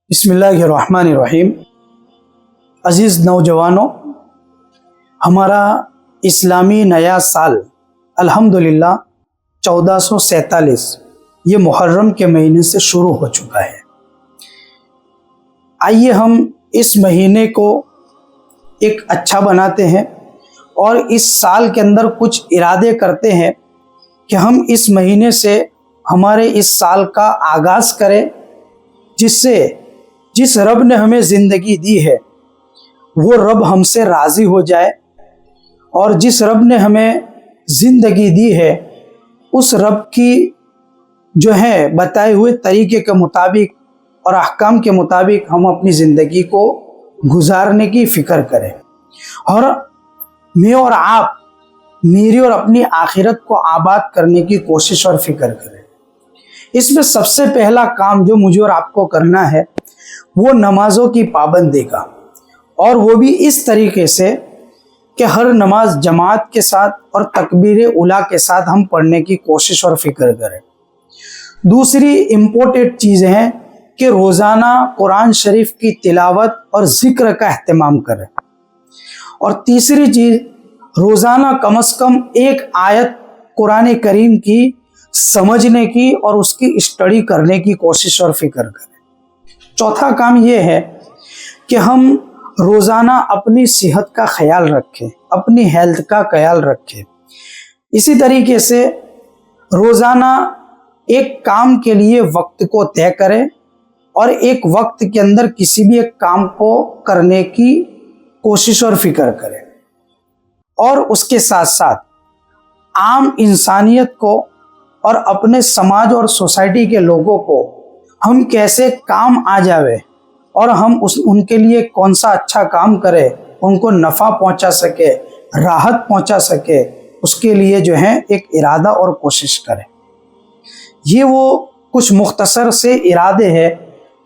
बिस्मिल्लाहिर्रहमानिर्रहीम। अज़ीज़ नौजवानों, हमारा इस्लामी नया साल अल्हम्दुलिल्लाह 1447 ये मुहर्रम के महीने से शुरू हो चुका है। आइए हम इस महीने को एक अच्छा बनाते हैं और इस साल के अंदर कुछ इरादे करते हैं कि हम इस महीने से हमारे इस साल का आगाज़ करें, जिससे जिस रब ने हमें ज़िंदगी दी है वो रब हमसे राज़ी हो जाए, और जिस रब ने हमें ज़िंदगी दी है उस रब की जो है बताए हुए तरीके के मुताबिक और अहकाम के मुताबिक हम अपनी ज़िंदगी को गुजारने की फ़िक्र करें, और मैं और आप मेरी और अपनी आखिरत को आबाद करने की कोशिश और फ़िक्र करें। इसमें सबसे पहला काम जो मुझे और आपको करना है वो नमाज़ों की पाबंदी का, और वो भी इस तरीके से कि हर नमाज जमात के साथ और तकबीर उला के साथ हम पढ़ने की कोशिश और फ़िक्र करें। दूसरी इम्पोर्टेंट चीज़ है कि रोज़ाना कुरान शरीफ की तिलावत और ज़िक्र का अहतमाम करें। और तीसरी चीज़, रोज़ाना कम से कम एक आयत कुरान करीम की समझने की और उसकी स्टडी करने की कोशिश और फ़िक्र करें। चौथा काम ये है कि हम रोज़ाना अपनी सेहत का ख्याल रखें, अपनी हेल्थ का ख्याल रखें। इसी तरीके से रोज़ाना एक काम के लिए वक्त को तय करें और एक वक्त के अंदर किसी भी एक काम को करने की कोशिश और फ़िक्र करें। और उसके साथ साथ आम इंसानियत को और अपने समाज और सोसाइटी के लोगों को हम कैसे काम आ जावे और हम उनके लिए कौन सा अच्छा काम करें, उनको नफ़ा पहुंचा सके, राहत पहुंचा सके, उसके लिए जो है एक इरादा और कोशिश करें। ये वो कुछ मुख्तसर से इरादे हैं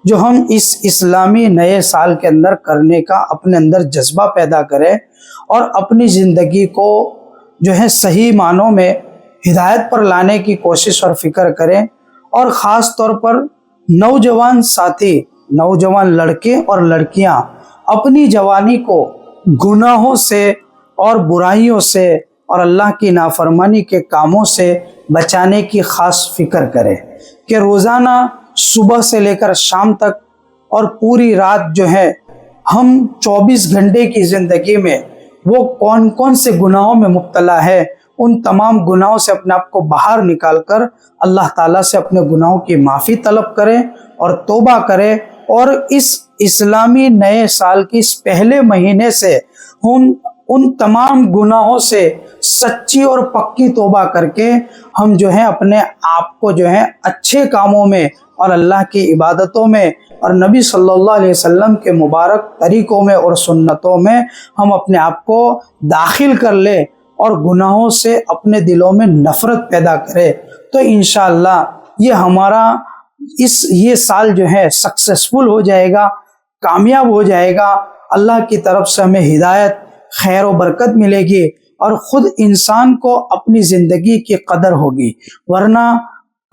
जो हम इस इस्लामी नए साल के अंदर करने का अपने अंदर जज्बा पैदा करें और अपनी ज़िंदगी को जो है सही मानों में हिदायत पर लाने की कोशिश और फ़िक्र करें। और ख़ास तौर पर नौजवान साथी, नौजवान लड़के और लड़कियां अपनी जवानी को गुनाहों से और बुराइयों से और अल्लाह की नाफरमानी के कामों से बचाने की ख़ास फ़िक्र करें कि रोज़ाना सुबह से लेकर शाम तक और पूरी रात जो है हम 24 घंटे की ज़िंदगी में वो कौन कौन से गुनाहों में मुब्तला है, उन तमाम गुनाहों से अपने आप को बाहर निकाल कर अल्लाह ताला से अपने गुनाहों की माफ़ी तलब करें और तौबा करें। और इस इस्लामी नए साल के इस पहले महीने से हम उन तमाम गुनाहों से सच्ची और पक्की तौबा करके हम जो है अपने आप को जो है अच्छे कामों में और अल्लाह की इबादतों में और नबी सल्लल्लाहु अलैहि वसल्लम के मुबारक तरीक़ों में और सुन्नतों में हम अपने आप को दाखिल कर ले और गुनाहों से अपने दिलों में नफ़रत पैदा करे। तो इंशाअल्लाह ये हमारा ये साल जो है सक्सेसफुल हो जाएगा, कामयाब हो जाएगा। अल्लाह की तरफ से हमें हिदायत, खैर और बरकत मिलेगी और ख़ुद इंसान को अपनी ज़िंदगी की कदर होगी। वरना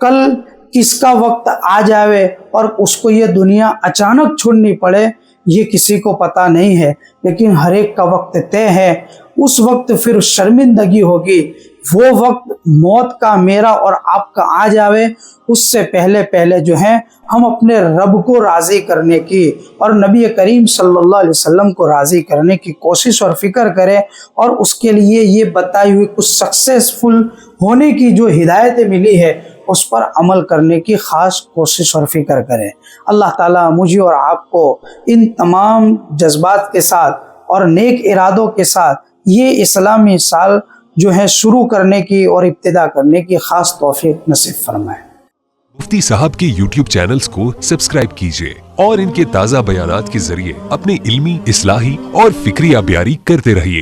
कल किसका वक्त आ जावे और उसको ये दुनिया अचानक छोड़नी पड़े, ये किसी को पता नहीं है, लेकिन हर एक का वक्त तय है। उस वक्त फिर शर्मिंदगी होगी। वो वक्त मौत का मेरा और आपका आ जावे, उससे पहले पहले जो है हम अपने रब को राज़ी करने की और नबी करीम सल्लल्लाहु अलैहि वसल्लम को राज़ी करने की कोशिश और फ़िक्र करें। और उसके लिए ये बताई हुई कुछ सक्सेसफुल होने की जो हिदायतें मिली है उस पर अमल करने की ख़ास कोशिश और फ़िक्र करें। अल्लाह ताला मुझे और आपको इन तमाम जज्बात के साथ और नेक इरादों के साथ ये इस्लामी साल जो है शुरू करने की और इब्तिदा करने की ख़ास तौफीक नसीब फरमाए। मुफ्ती साहब के YouTube चैनल्स को सब्सक्राइब कीजिए और इनके ताज़ा बयानात के जरिए अपने इल्मी, इस्लाही और फिक्री अबियारी करते रहिए।